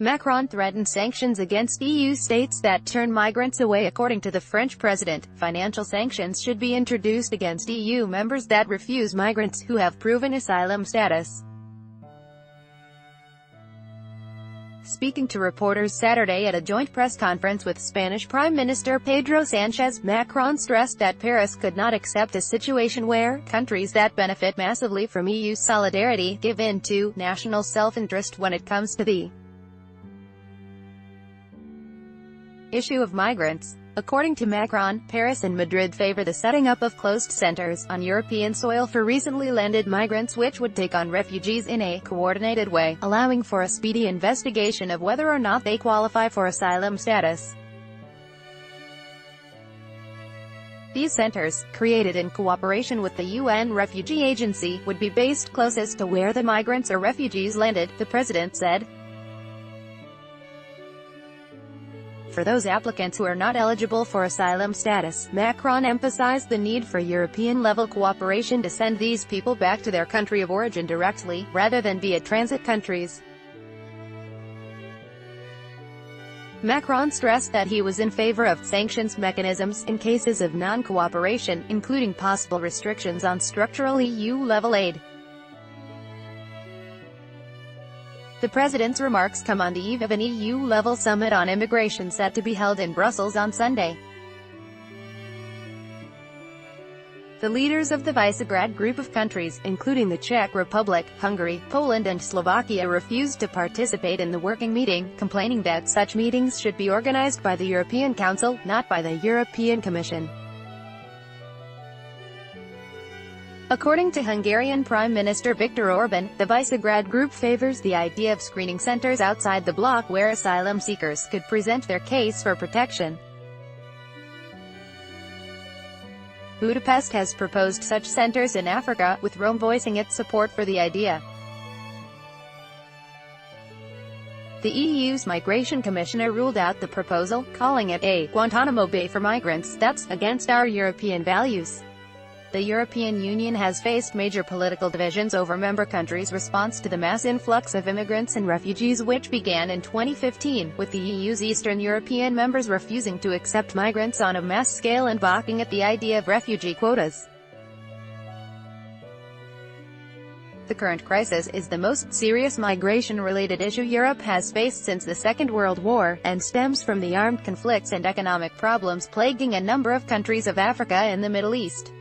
Macron threatened sanctions against EU states that turn migrants away. According to the French president, financial sanctions should be introduced against EU members that refuse migrants who have proven asylum status. Speaking to reporters Saturday at a joint press conference with Spanish Prime Minister Pedro Sanchez, Macron stressed that Paris could not accept a situation where countries that benefit massively from EU solidarity give in to national self-interest when it comes to the issue of migrants. According to Macron, Paris and Madrid favor the setting up of closed centers on European soil for recently landed migrants which would take on refugees in a coordinated way, allowing for a speedy investigation of whether or not they qualify for asylum status. These centers, created in cooperation with the UN Refugee Agency, would be based closest to where the migrants or refugees landed, the president said. For those applicants who are not eligible for asylum status, Macron emphasized the need for European-level cooperation to send these people back to their country of origin directly, rather than via transit countries. Macron stressed that he was in favor of sanctions mechanisms in cases of non-cooperation, including possible restrictions on structural EU-level aid. The president's remarks come on the eve of an EU-level summit on immigration set to be held in Brussels on Sunday. The leaders of the Visegrad group of countries, including the Czech Republic, Hungary, Poland and Slovakia, refused to participate in the working meeting, complaining that such meetings should be organized by the European Council, not by the European Commission. According to Hungarian Prime Minister Viktor Orban, the Visegrad Group favors the idea of screening centers outside the bloc where asylum seekers could present their case for protection. Budapest has proposed such centers in Africa, with Rome voicing its support for the idea. The EU's Migration Commissioner ruled out the proposal, calling it a Guantanamo Bay for migrants that's against our European values. The European Union has faced major political divisions over member countries' response to the mass influx of immigrants and refugees which began in 2015, with the EU's Eastern European members refusing to accept migrants on a mass scale and balking at the idea of refugee quotas. The current crisis is the most serious migration-related issue Europe has faced since the Second World War, and stems from the armed conflicts and economic problems plaguing a number of countries of Africa and the Middle East.